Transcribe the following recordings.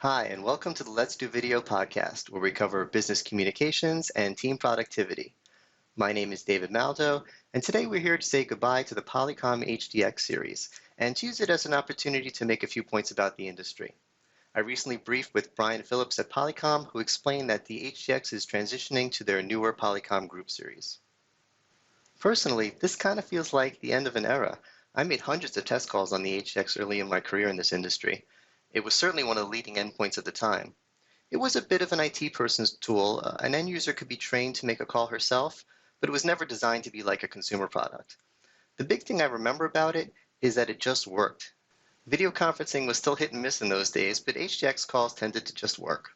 Hi, and welcome to the Let's Do Video podcast, where we cover business communications and team productivity. My name is David Maldow, and today we're here to say goodbye to the Polycom HDX series and to use it as an opportunity to make a few points about the industry. I recently briefed with Brian Phillips at Polycom, who explained that the HDX is transitioning to their newer Polycom Group series. Personally, this kind of feels like the end of an era. I made hundreds of test calls on the HDX early in my career in this industry. It was certainly one of the leading endpoints at the time. It was a bit of an IT person's tool. An end user could be trained to make a call herself, but it was never designed to be like a consumer product. The big thing I remember about it is that it just worked. Video conferencing was still hit and miss in those days, but HDX calls tended to just work.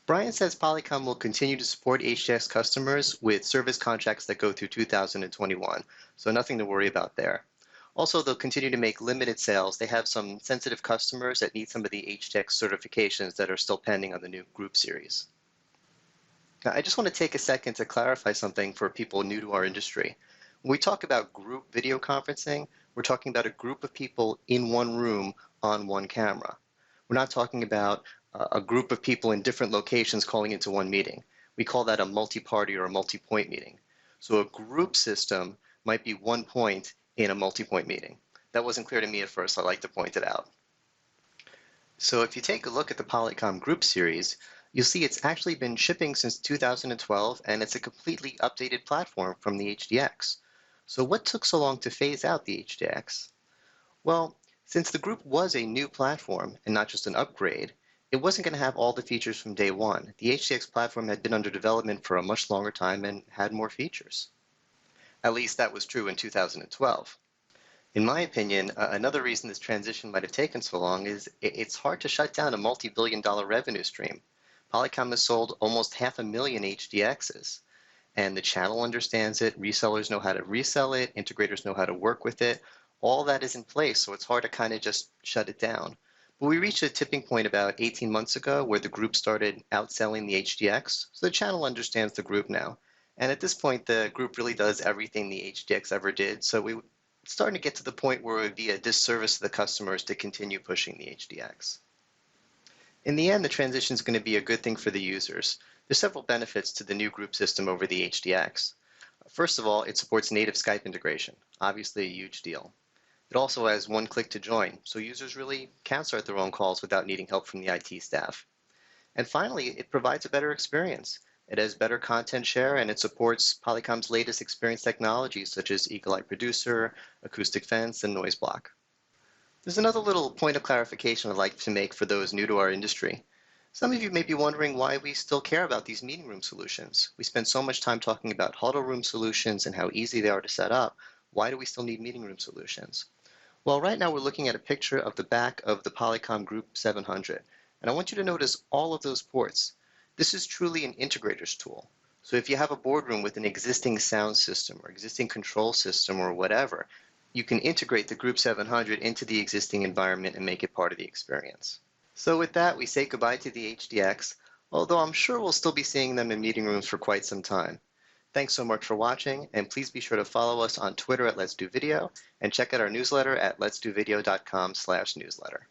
Brian says Polycom will continue to support HDX customers with service contracts that go through 2021, so nothing to worry about there. Also, they'll continue to make limited sales. They have some sensitive customers that need some of the HDX certifications that are still pending on the new group series. Now, I just want to take a second to clarify something for people new to our industry. When we talk about group video conferencing, we're talking about a group of people in one room on one camera. We're not talking about a group of people in different locations calling into one meeting. We call that a multi-party or a multi-point meeting. So a group system might be one point in a multi-point meeting. That wasn't clear to me at first, so I like to point it out. So if you take a look at the Polycom Group series, you'll see it's actually been shipping since 2012, and it's a completely updated platform from the HDX. So what took so long to phase out the HDX? Well, since the group was a new platform and not just an upgrade, it wasn't going to have all the features from day one. The HDX platform had been under development for a much longer time and had more features. At least that was true in 2012. In my opinion, another reason this transition might have taken so long is it's hard to shut down a multi-billion-dollar revenue stream. Polycom has sold almost 500,000 HDXs, and the channel understands it, resellers know how to resell it, integrators know how to work with it. All that is in place, so it's hard to kind of just shut it down. But we reached a tipping point about 18 months ago where the group started outselling the HDX, so the channel understands the group now. And at this point, the group really does everything the HDX ever did, so we're starting to get to the point where it would be a disservice to the customers to continue pushing the HDX. In the end, the transition is going to be a good thing for the users. There's several benefits to the new group system over the HDX. First of all, it supports native Skype integration, obviously a huge deal. It also has one click to join, so users really can start their own calls without needing help from the IT staff. And finally, it provides a better experience. It has better content share, and it supports Polycom's latest experience technologies such as Eagle Eye Producer, Acoustic Fence, and Noise Block. There's another little point of clarification I'd like to make for those new to our industry. Some of you may be wondering why we still care about these meeting room solutions. We spend so much time talking about huddle room solutions and how easy they are to set up. Why do we still need meeting room solutions? Well, right now we're looking at a picture of the back of the Polycom Group 700, and I want you to notice all of those ports. This is truly an integrator's tool. So if you have a boardroom with an existing sound system or existing control system or whatever, you can integrate the Group 700 into the existing environment and make it part of the experience. So with that, we say goodbye to the HDX, although I'm sure we'll still be seeing them in meeting rooms for quite some time. Thanks so much for watching, and please be sure to follow us on Twitter at Let's Do Video, and check out our newsletter at letsdovideo.com/newsletter.